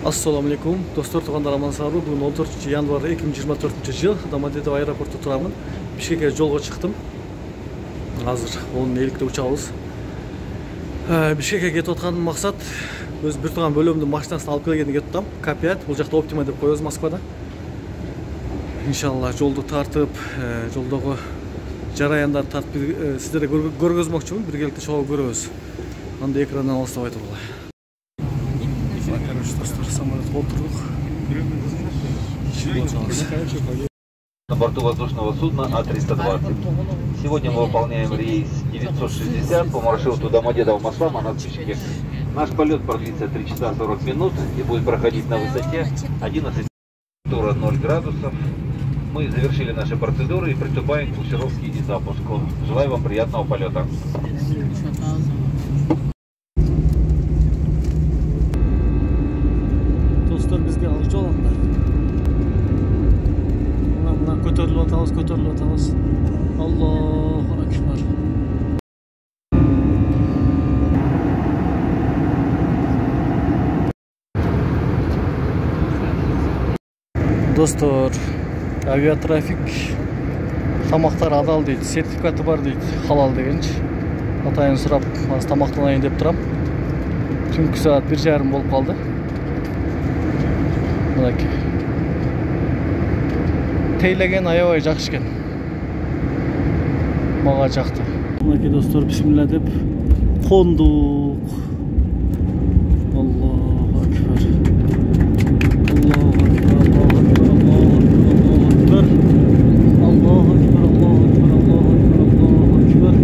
Assalamu alaikum. Достор, туғандар аман сау. Бүгін 14 январ 2024 жыл. Домодедово аэропортта тұрамын. Бишкекке жолға шықтым. Азыр 10:50-те ұшабыз. Бишкекке кетіп отқан мақсат өз бір тұрған бөлімді машинасын алып келгенде кетіп тұрам. К5, бұл жақта Optima деп қоямыз Москвада. Иншалла жолды тартып, жолдағы жараяндар тартып сіздерге көргізмекшімін. Біргелікте шоу көрөбүз. Анда экраннан алыстап айтып алайын. На борту воздушного судна А-320. Сегодня мы выполняем рейс 960 по маршруту Домодедово-Москва, Манас-Бишкек. Наш полет продлится 3 часа 40 минут и будет проходить на высоте 11 температура 0 градусов. Мы завершили наши процедуры и приступаем к буксировке и запуску. Желаю вам приятного полета. Bizge alıcı olanlar. Buna kötörülü atağız. Allahu Ekber. Dostlar, aviatrafik tamaqtar adal deydi, sertifikatı var deydi, halal degenç. Atayın sırap, az tamaqtanayın dep turam. Tünkü saat 1:30 bolup kaldı. Teylegen аябай жакшы экен. Мага жакты. Мынакей достор, бисмилла деп кондук. Аллаху акбар. Аллаху акбар. Аллаху акбар. Аллаху акбар. Аллаху акбар. Аллаху акбар.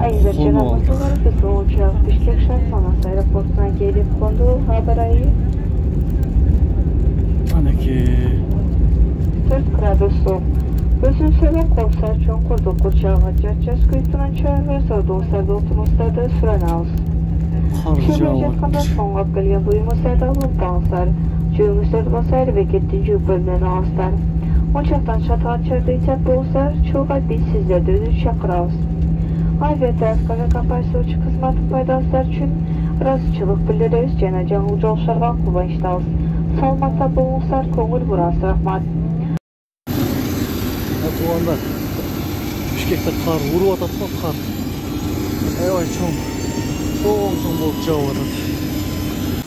Ayrıca ramazanları uçak Bişkek Şarmanası aeroportuna gelip kondu haberayı. Anaki 4 graduslu. Özün sebep olsa çoğunkurdu kurçağı cacas kuytunun çağırır sorduğusarda oturmuşlarda süren ağız. Şöyle sonra gelgen duymuşlarda bulutağızlar. Çöğümüzler basar ve gittiğinci bölümden ağızlar. Uçaktan çatığa çağırdıysak bolsar çoğu biz sizlerde özü çakırağız. Aviatrafik kompanyası uçuş xizmati foydalanilar uchun razıçılıq bildiririz және жаңы жолшыларға қуаныштабыз. Саламатта болыңыздар, көңіл бурасыз. Рахмат. Туғандар, Бишкекте қар урып атат қой, қар. Аябай чоң болып жауып атат.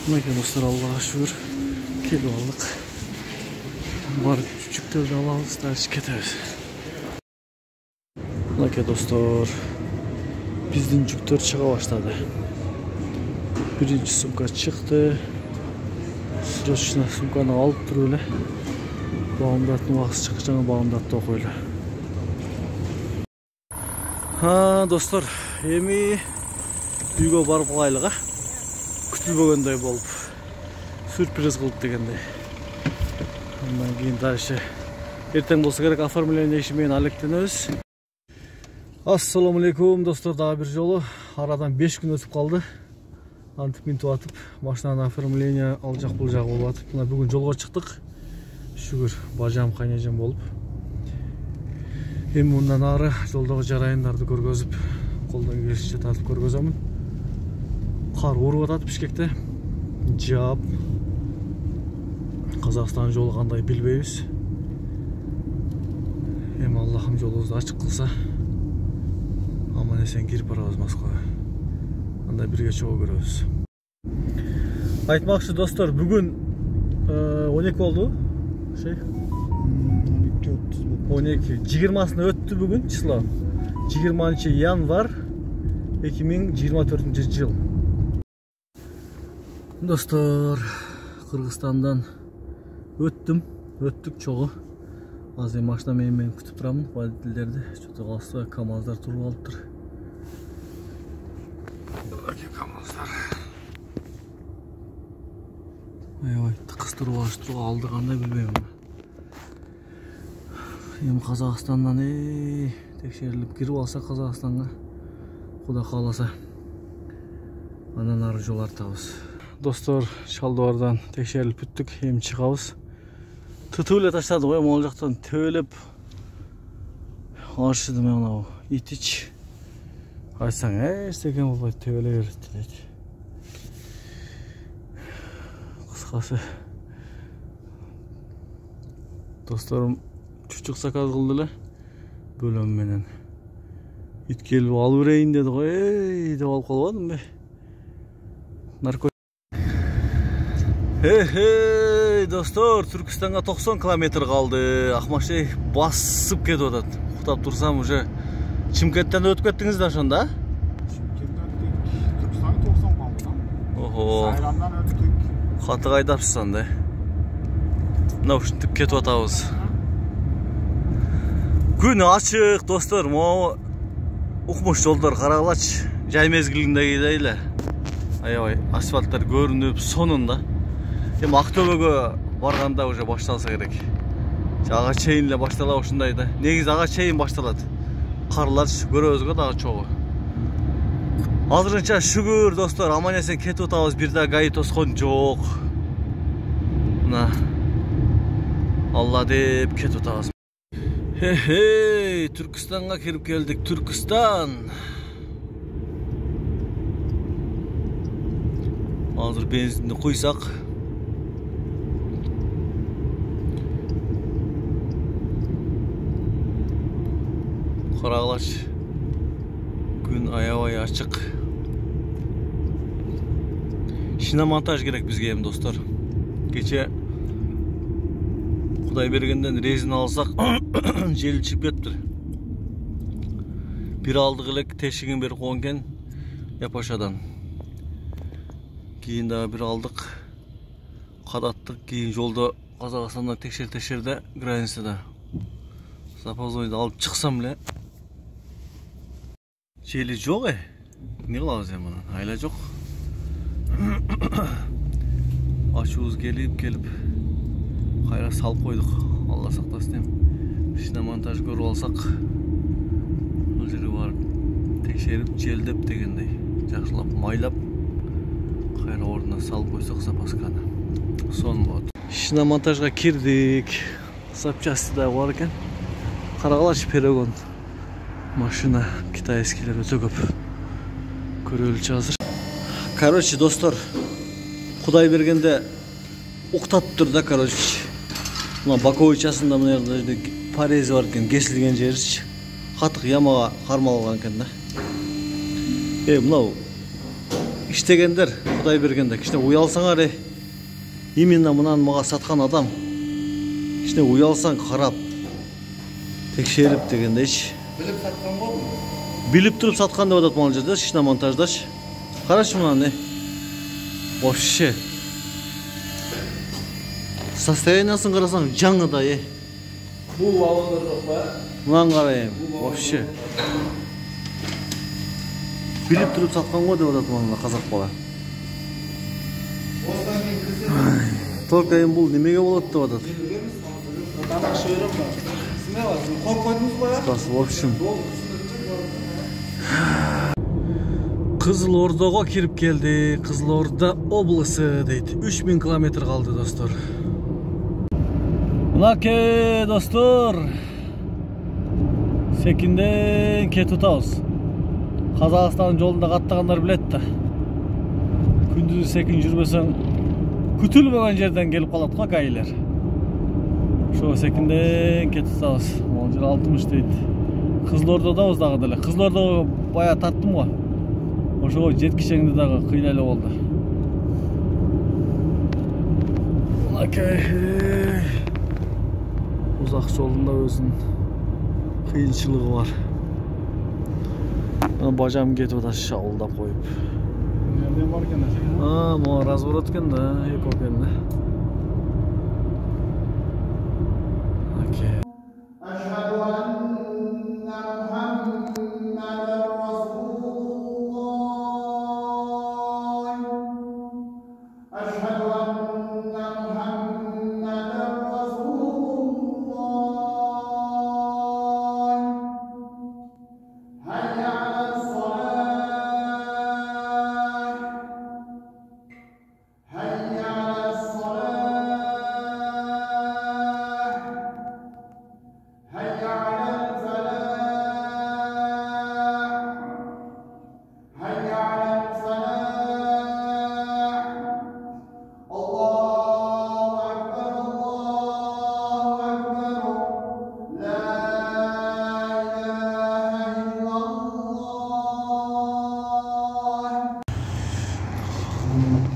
Мынакей достар, Аллаға шүкір келіп алдық. Бар жүктерді аламыз, дальше кетеміз. Мынакей достар, биздин жүктөр чыга баштады. Биринчи сумка чыкты. Срочно сумканы алып туруп эле. Багымдаттын убакыты чыкты, жаңы багымдатты окуйлу. Достор, эми үйгө барып калайлык, күтүлбөгөндөй болуп. Сюрприз кылып дегендей. Андан кийин дальше эртең болсо керек оформление иши менен алектенебиз. Assalamu alaikum dostlar, daha bir жолу. Aradan 5 gün өтүп kaldı. Антип минтип атып, машинаны оформление алжак булжак болуп атып, мына бүгүн жолго чыктык. Шүгүр, бажам, кайнежем болуп. Эми мындан ары жолдогу жарайындарды көргөзүп, колдон келишинче тартып көргөзөмүн. Кар уруп атат Бишкекте. Жаап. Казакстан жолу кандай билбейбиз. Эми Аллахым жолубузду ачык кылса, аман эсен кирип барабыз Москвага. Анда бирге чогуу көрөбүз. Айтмакчы достор, бүгүн 12 болду. 12. 20-сына өттү бүгүн число. 20 январ 2024 жыл. Достор, Кыргызстандан өттүк чогуу. Азыр машина менен күтүп турамын, водительдерди. Что-то калса КамАЗдар туруп алыптыр. КамАЗдар. Аябай тыкыстырып алыштырып алды кандай билбейм. Эми Казакстандан текшерилип кирип алса Казакстанга, Кудай кааласа, андан ары жол артабыз. Достор, Шалдуардан текшерилип бүттүк, эми чыгабыз. Tutuğuyla taşladı koyam olacaktan töylep aşıdı men o itiç. Aysan esteken bolbay töyle verirdi deydi. Kıskası dostlarım çuçuk sakal kıldılar bölüm menen. İt kelip alıp bereyin dedi koy dep alıp kalmadım be. Narko. Hey dostlar, Türkistan'a 90 kilometre kaldı. Akmaşay basıp ketip atat. Uktap tursam уже Çimkent'ten de ötüp kettiniz de şonda? Çimkent'ten ötük. Türkistan'a 90 kaldı. Oho. Saylandan ötük. Katı kaydapsın da. Mına uşuntip ketip atabız. Gün açık dostlar. Mo ukmuş jollar karagılaç. Jay mezgilinde gideyle. Aябай asfaltlar görünüp sonunda. Hem Aktöbe'ge barganda уже başlansa gerek. Ağa çeyinle baştala uşundaydı. Negiz ağa çeyin baştaladı. Karlar göröbüzgө dagы çoğu. Azırınça şükür dostlar, aman esen ketip atabız, bir daha gayı toskon jok. Mına Allah dep ketip atabız. Hey, Türkistan'a kirip geldik. Türkistan. Hazır benzinini koysak. Karagılaç. Gün aябай açık. Şina montaj gerek bizge hem dostlar. Geçe Kuday bergenden rezin alsak jeli çıkıp ketiptir. Bir aldık elek teşigin beri konken Yapaşadan. Keyin daha bir aldık. Kadattık. Keyin jolda Kazakstan'dan tekşerde granitsada. Zapazoydu alıp çıksam bile jeli jok ne kılabız ya bunu? Hayla jok. Açuğuz gelip kayra salып koyduk. Allah saklasın deyim. Şina montaj görüp alsak bu jeri barıp tekşerip jeldep degендей жақшылап майлап кайра ордуна салып койсок запасканы сон болот. Шина монтажга кирдик. Запчасти да бар экен. Карагалач перегон машина китайскилер өтө көп. Көрөлүчү азыр. Короче достор, Кудай бергенде уктатыптыр да, короче. Мына боковой часында мына жерде парези бар экен, кесилген жеричи. Катык ямага кармалган экен да. Мынау иштегендер, Кудай бергенде кичине уялсаңар, именно мынаны мага саткан адам кичине уялсаң карап текшерип дегендейчи. Bilip satkan boldu. Билип туруп саткан деп атат могул жерде шина монтаждаш. Карачы мынаны. Вообще. Состояниясын карасаң жаңыдай. Бул балондар жок ба? Мынаны карайм. Вообще. Билип туруп саткан го деп атат мына казак бала. Осыдан кийин кирсе Только эми бул немеге болот деп атат. Тамак шөйрөм бар. Сине бар. Коп койдуңуз го я? В общем, Кызылордого кирип келди. Кызылорда облысы дейт. 3000 километр калды достор. Мынаке достор, секинден кетип атабыз. Казакстан жолунда каттагандар билет да. Күндүзү секин жүрбөсөң күтүлбөгөн жерден келип калат го гайлер. Ошо секинден кетип атабыз. Могул жер 60 дейт. Кызылордодабыз дагы деле. Кызылордого бая тарттым го. Ошого жеткичеңде дагы кыйын эле болду. Мынакей узак жолунда өзүнүн кыйынчылыгы бар. Бажам кетип атат шабылдап коюп. Nereden var eкен да? Могу разворот экен да, эко экен да. Окей.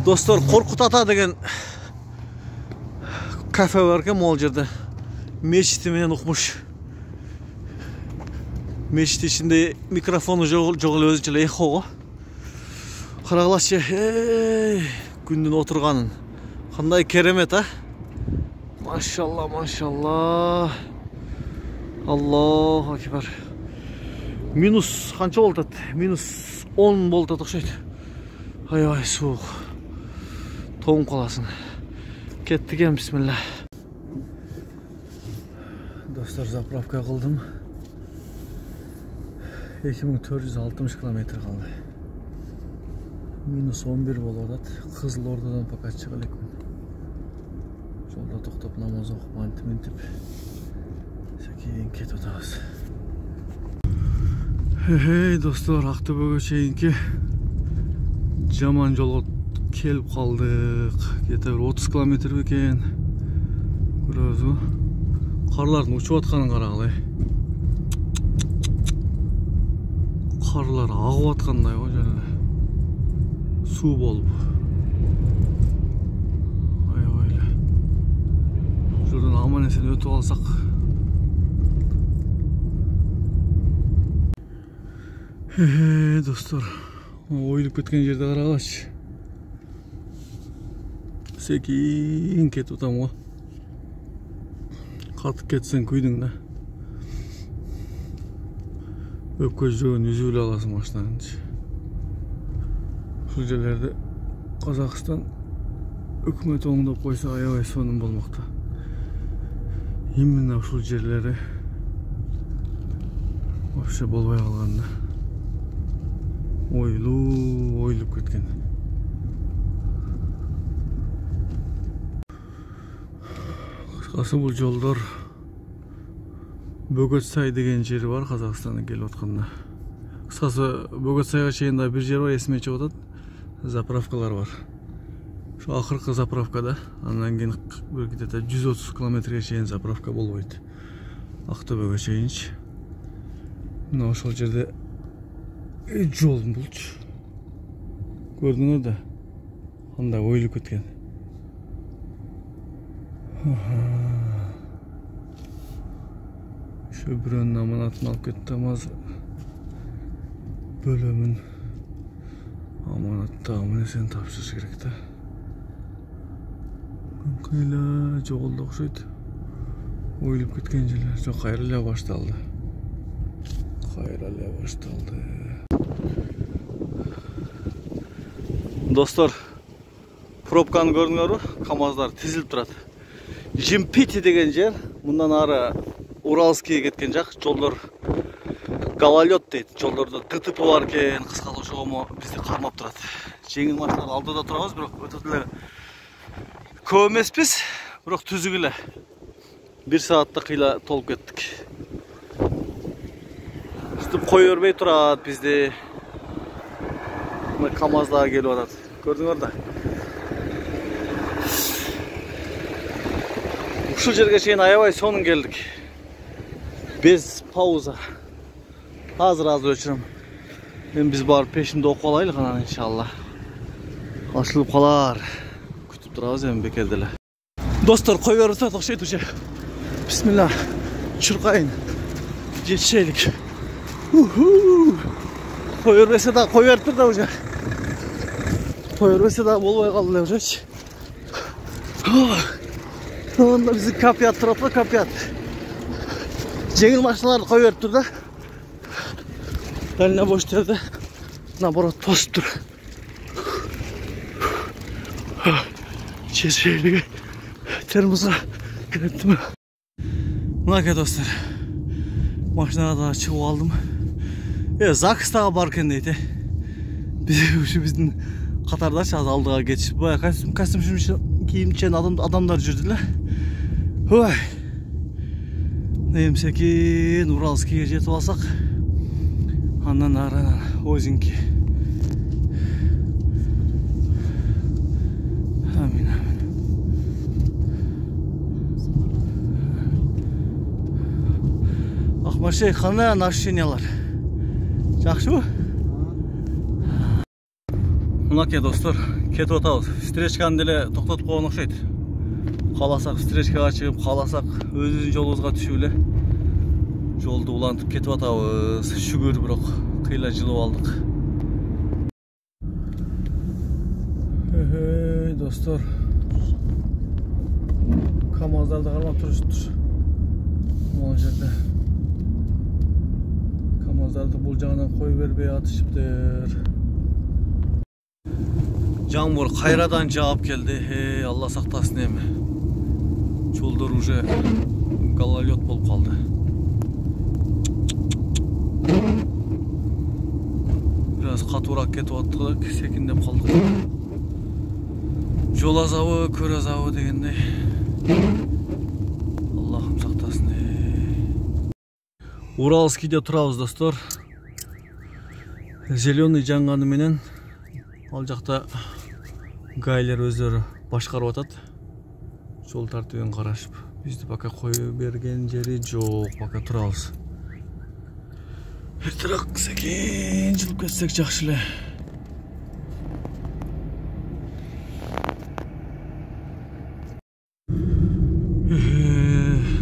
Dostlar, Korkut Ata деген kafe var ekan mo'l yerda. Meşiti menen uqmuş. Meşit içinde mikrofonu жоқ эле өзүнчө эле эхого. Карагылачы, күндүн отурганын. Кандай керемет, а? Машалла, машалла. Аллаху акбар. Минус канча болуп атат? Минус 10 болуп атат окшойт. Ай, суук. Тоңуп каласың. Кеттик эми, бисмилла. Достор, заправка кылдым. 2460 километр калды. Минус 11 болуп атат. Кызылордадан пока чыга элекмин. Жолда токтоп намаз окуп антип секейин кетип атабыз. Достор, Актөбөгө чейинки жаман жолго келип калдык. Где-то 30 километр бекен. Көрөбүзбү? Карлардын учуп атканын карагыла. Карлар агып аткандай го жерде. Суу болуп. Ой. Журдан аман эсен өтүп алсак. Достор, оюлуп кеткен жерде карагылачы. Секин кетип атам го. Катып кетсең күйдүң да. Өпкө жөөн үзүп эле аласың машинаңды. Ушул жерлерде Казакстан өкмөт оңдоп койсо аябай сонун болмокта. Именно ушул жерлери вообще болбой калганда. Оюлуп кеткен. Кыскасы бул жолдор Бөгөт сай деген жери бар Казакстандан келип атканда. Кыскасы Бөгөт сайга чейин да бир жер бар, эсиме чыгып атат. Заправкалар бар. Şu akırkı zapravkada, andan keyin bir где-то 130 kilometrege чейин zapravka болбойт. Актөбөгө чейинчи. Мына ошол жерде жол болчу. Көрдүңөр да? Кандай оюлуп кеткен. Şu бирөөнүн аманатын алып кетти, азыр бөлөмүн аманатты аман-эсен тапшырыш керек да. Кайла жоголду окшойт. Оюлуп кеткен жерлер. Жок, кайра эле башталды. Достор, пробканы көрдүңөрбү? КамАЗдар тизилип турат. Жимпити деген жер, мындан ары Уралский кеткен жак, жолдор гололед дейт. Жолдордо ДТП бар экен, кыскасы ошого бизди кармап турат. Жеңил машиналар алдыда турабыз, бирок өтө эле көп эмеспиз, бирок түзүк эле. 1 саатта кыйла толуп кеттик. Үстүп кой бербей турат бизди. Мына КамАЗдар келип атат. Көрдүңөр да? Ушул жерге чейин аябай сонун келдик. Без пауза. Азыр өчүрөм. Мен биз барып пешимде окуп алайлык анан иншалла. Ашылып калар. Күтүп турабыз эми бекерде эле. Достор, кой берип атат окшойт уже. Бисмилла. Чуркайын. Жетишелик. Кой бербесе да кой бериптир да уже. Кой бербесе да болбой калды эле ужечи. Онда биздин капият турат го, капият. Жеңил машиналарды кой бериптир да. Дальна бош жерде наоборот тосуп тур. Жетишелиги термозго кириптим. Мынакей достор, машинадан чыгып алдым. ЗАГСтагы бар экен дейт. Биздин катардачы аз алдыга кетишип, баягы костюм кийимчен адамдар жүрдү эле. Ой. Немсекин Уралскийге жетип алсак, андан ары Озинки. Амин. Акмашей, кандай ощущениялар? Жакшыбы? Мынакей достор, кетип атабыз. Встречканы деле токтотуп койгон окшойт. Кааласак встречкага чыгып, кааласак өзүбүздүн жолубузга түшүп эле жолду улантып кетип атабыз. Шүгүр, бирок кыйла жылып алдык. Достор, КамАЗдарды кармап турушуптур. Могу жерде КамАЗдарды бул жагынан кой бербей атышыптыр. Жамбыр кайрадан жаап келди. Алла сактасын эми. Жолдор уже гололед болуп калды. Biraz катуураак кетип аттык, секиндеп калдык. Жол азабы, көр азабы дегендей. Аллахым сактасын. Уралскийде турабыз достор. Зеленый жанганы менен ал жакта гайлер өздөрү башкарып атат. Жол тартибин карашып. Бизди пока кое берген жери жок, пока турабыз. Эртерээк секин жылып кетсек жакшы эле.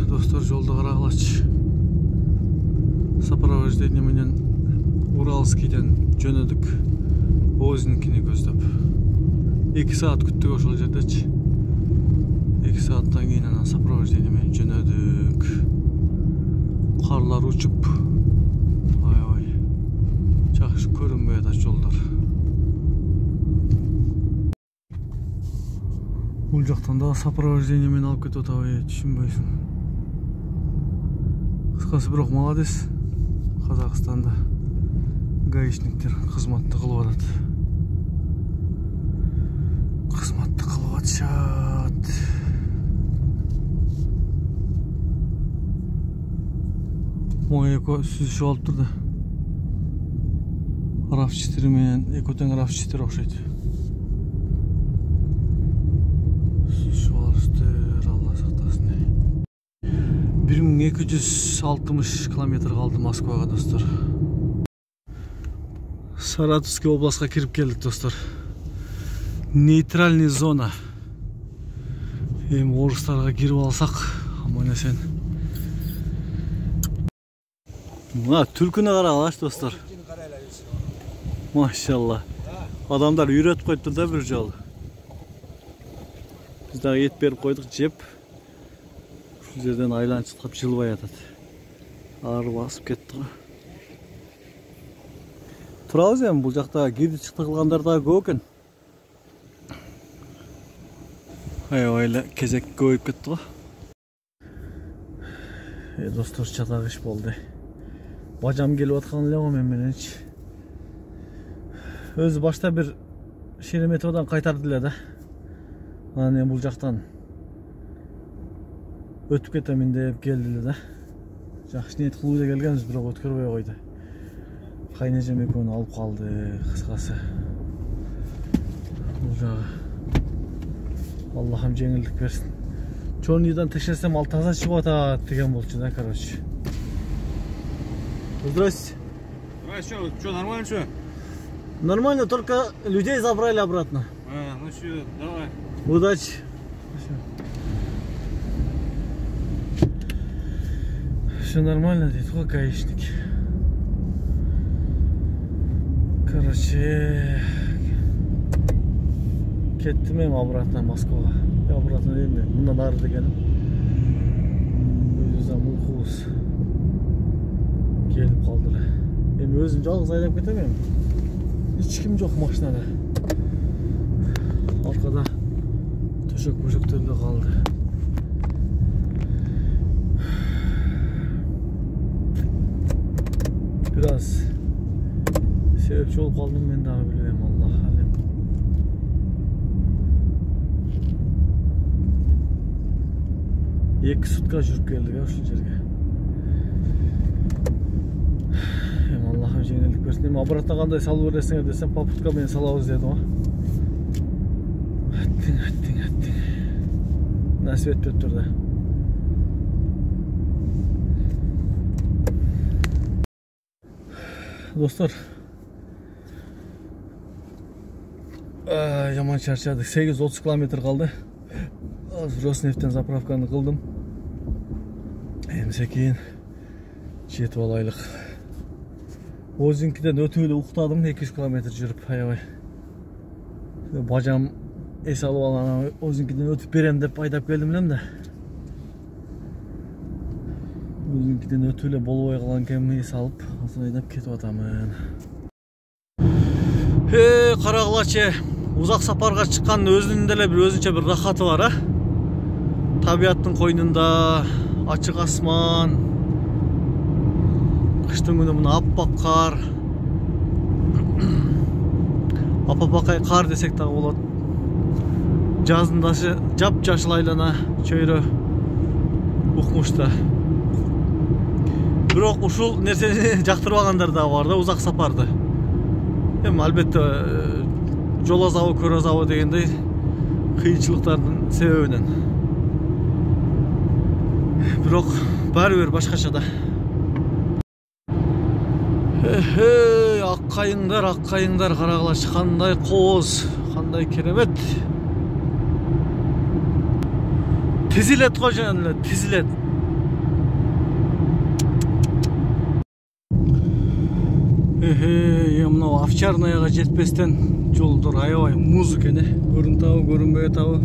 Достор, жолду карагылачы. Сопровождение менен Уралскийден жөнөдүк. Өзүнүкүнү көздөп. 2 саат күттүк ошол жердечи. 2 сааттан кийин анан сопровождение менен жөнөдүк. Карлар учуп. Ой. Жакшы көрүнбөй атат жолдор. Бул жактан да сопровождение менен алып кетип атабы, түшүнбөйсүң. Кыскасы бирок молодец. Казакстанда гаишниктер кызматты кылып атат. Кызматты кылып атышат. Мой эко сүзүшүп алып турду. RAV4 менен экотең RAV4 окшойт. Сүзүшүп алыштыр, Алла сактасын. 1260 километр калды Москвага достор. Саратовский областка кирип келдик достор. Нейтральный зона. Эми орустарга кирип алсак, аман эсен. Мына түлкүнү карагылачы достор. Машалла. Адамдар үйрөтүп койду да бир жолу. Биз дагы эт берип койдук, жеп. Ушул жерден айланчыктап жылбай атат. Ары басып кетти го. Турабыз эми, бул жакта кирди чыкты кылгандар да көп экен. Аябай эле кезек көбөйүп кетти го. Достор, чатак иш болду. Бажам келип аткан эле го мен мененчи. Өзү башта бир Шереметовдон кайтарды эле да. Анан эми бул жактан өтүп кетемин деп келди эле да. Жакшы ниет кылып эле келгенбиз, бирок өткөрбөй койду. Кайнежем экөөнү алып калды, кыскасы. Бул жагы Аллахым жеңилдик берсин. Чорнийдан текшерсем ал таза чыгып атат деген болчу да, короче. Здрасте. Здрасте, что, нормально что? Нормально, только людей забрали обратно. Ну что, давай. Удачи. Все нормально, дейді ғой гаишник. Короче, кеттім ем обратно Москваға. Обратно деймін, мұндан ары дегенім. Өзімізден мұлқуыз келіп қалдыры. Ем өзім жалғыз айдап кетемін. Ешкім жоқ машинада. Арқада төшек-бөшектер де қалды. Biraz sebepçi olup kaldım, ben daha bilmem, Allah alem. Екі сутка жүріп келдік ошол жерге. Аллахым жеңілдік берсін. Обратно қандай салып бересіңер десем, попутка мен салабыз деді ғой. Әттің. Насip etпеп тұрды. Dostlar, Жаман чарчадык. 8-30 километр калды. Азыр Роснефтен заправканы кылдым. Эмсе кийин жетип алайлык. Озинкиден өтүп эле уктадым, 200 километр жүрүп аябай. Бажам эс алып алган, Озинкиден өтүп берем деп айдап келдим элем да. Озинкиден өтүп эле болбой калган экен, эс алып, азыр айдап кетип атамын. Карагылачы, узак сапарга чыккандын өзүнүн деле бир өзүнчө бир рахаты бар, а? Табияттын койнунда ачык асман, кыштын күнү мына аппак кар, апапакай кар десек дагы болот. Жаздын дашы жап-жашыл айлана чөйрө укмушта. Бирок ушул нерсени жактырбагандар дагы бар да, узак сапарды. Эми албетте жол азабы, көр азабы дегендей кыйынчылыктардын себебинен. Бирок баары бир башкача да. Аккайыңдар, карагылачы, кандай кооз, кандай керемет. Тизилет го жана эле, тизилет. Мына Овчарнаяга жетпестен жолдор аябай муз экен, көрүнүп атабы, көрүнбөй атабы.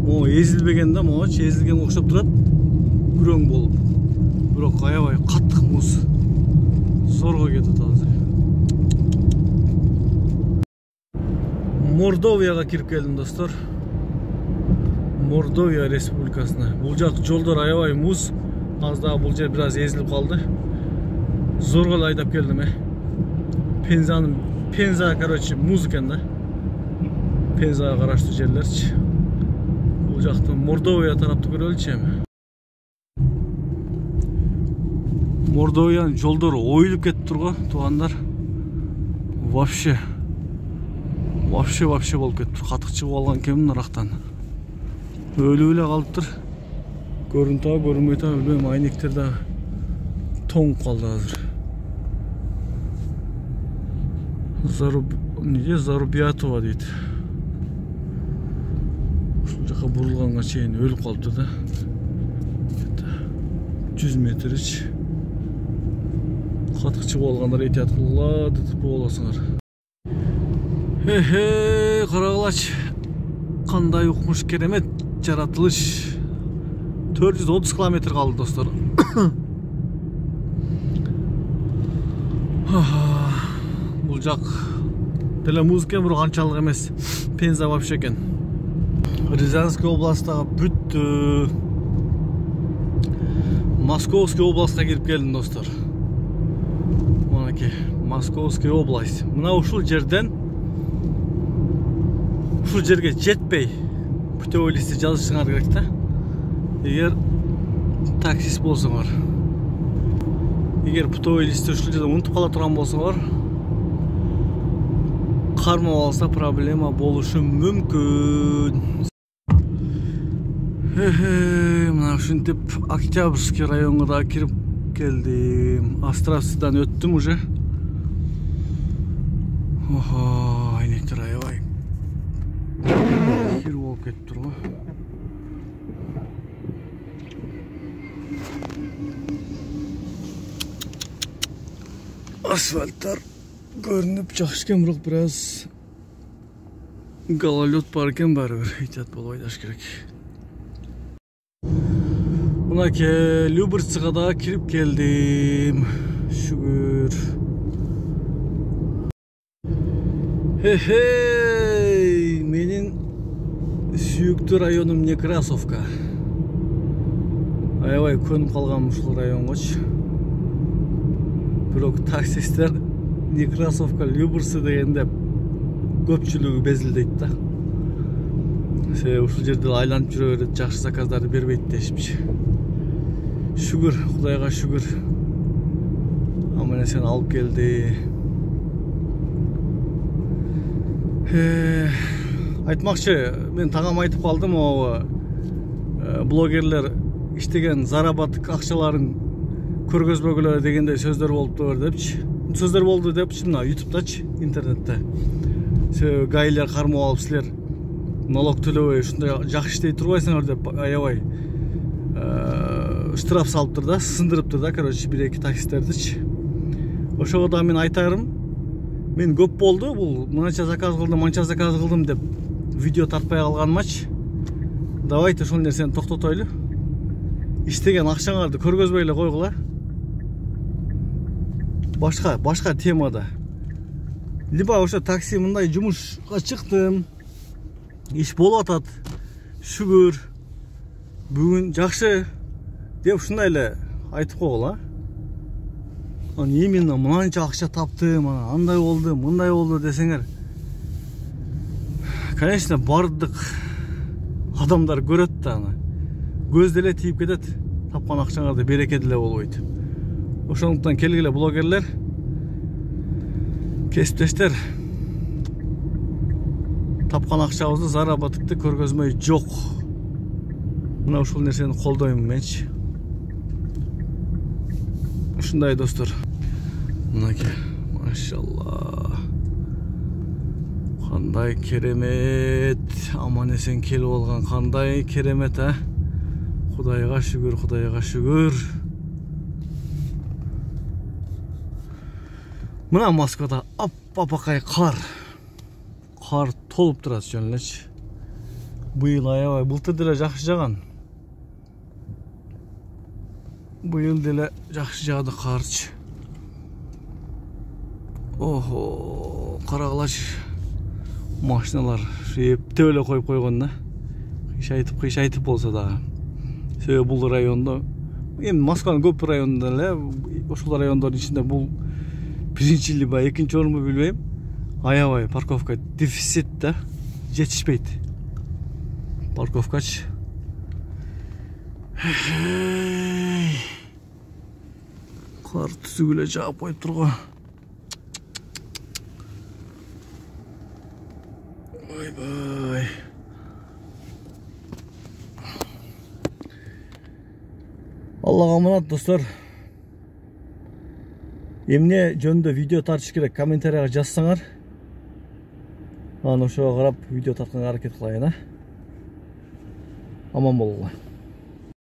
Могу эзилбеген да, могучу эзилген окшоп турат, күрөң болуп. Бирок аябай каттык муз. Зорго кетип атат азыр. Мордовияга кирип келдим, достор. Мордовия республикасына. Бул жак жолдор аябай муз. Аз дагы бул жер бир аз эзилип калды. Зорго эле айдап келдим, Пенза, короче, муз экен да. Пензага караштуу жерлерчи. Бул жактын Мордовия тарапты көрөлүчү эми. Мордовиянын жолдору оюлуп кетип турго, туугандар. Вообще болуп кетиптир. Катык чыгып алган кемин арактан. Өлүп эле калыптыр. Көрүнүп атабы, көрүнбөй атабы билбейм, айнектер да тоңуп калды азыр. Зарубиятова дейт. Ушул жака бурулганга чейин өлүп калыптыр да. 100 метрич. Катык чыгып алгандар этият кылгыла деп болосуңар. Карагылач, кандай укмуш, керемет жаратылыш. 430 километр калды, достор. Бул жак деле муз экен, бирок анчалык эмес. Пенза вообще экен. Рязанский областагы бүттү. Московский областка кирип келдим, достор. Монаки, Московский область. Мына ушул жерден ушул жерге жетпей путевой листти жазышыңар керек да. Эгер таксист болсоңор, эгер путевой листти ушул жерде унутуп кала турган болсоңор, кармап алса проблема болушу мүмкүн. Мына ушинтип Октябрьский районго да кирип келдим. Островцыдан өттүм уже. Айнектер аябай кир болуп кетиптир го. Асфальттар көрүнүп жакшы экен, бирок бир аз гололед бар экен, баары бир этият болуп айдаш керек. Мынаке Люберцага да кирип келдим. Шүгүр. Менин сүйүктүү районум Некрасовка. Аябай көнүп калгам ушул районгочу. Бирок таксисттер Некрасовка, Люберцы дегенде көпчүлүгү безилдейт да. Себеби ушул жерде айланып жүрө берет, жакшы заказдарды бербейт дешипчи. Шүгүр, Кудайга шүгүр. Аман эсен алып келди. Айтмакчы, мен тагам айтып калдым, блогерлер иштеген заработок акчаларын көргөзбөгүлөр дегенде сөздөр болуптур депчи. Сөздөр болду депчи, мына YouTube'дачы, интернетте. себеби гаилер кармап алып силер налог төлөбөй ушундай жакшы иштей турбайсыңар деп аябай штраф салыптыр да, сындырыптыр да, короче, 1-2 таксисттердичи. Ошого да мен айтарым, мен көп болду бул мынанча заказ кылдым, манча заказ кылдым деп видео тартпай калганымачы. Давайте ошол нерсени токтотойлу. Иштеген акчаңарды көргөзбөй эле койгула. Башка темада. Либо ошо такси мындай жумушка чыктым. Иш болуп атат. Шүгүр. Бүгүн жакшы деп ушундай эле айтып койгула. Аны именно мынанча акча таптым, андай болду, мындай болду десеңер. Конечно, бардык адамдар көрөт да аны. Көз деле тийип кетет. Тапкан акчаңарды береке деле болбойт. Ошондуктан келгиле блогерлер, кесиптештер, тапкан акчабызды, заработокты көргөзмөй жок. Мына ушул нерсени колдойм менчи. Ушундай достор. Мынаке, машалла. Кандай керемет, аман эсен келип алган, кандай керемет, а? Кудайга шүгүр, Кудайга шүгүр. Мына Москвада аппапакай кар толуп турат жөн элечи. Быйыл аябай, былтыр деле жакшы жаган. Быйыл деле жакшы жаады карчы. Охо, карагылачы. Машиналар эптеп эле коюп койгон да. Кыйшайтып болсо дагы. Себеби бул райондо, эми Москванын көп районунда эле, ошол райондордун ичинде бул биринчи либо экинчи орунбу билбейм. Аябай парковка дефицит да, жетишпейт. Парковкачы. Кар түзүк эле жаап коюп турган. Ойбай. Аллага аманат достор. Эмне жөнүндө видео тартыш керек, комментарияга жазсаңар. Аны ошого карап видео тартканга аракет кылайын, а? Аман болгула.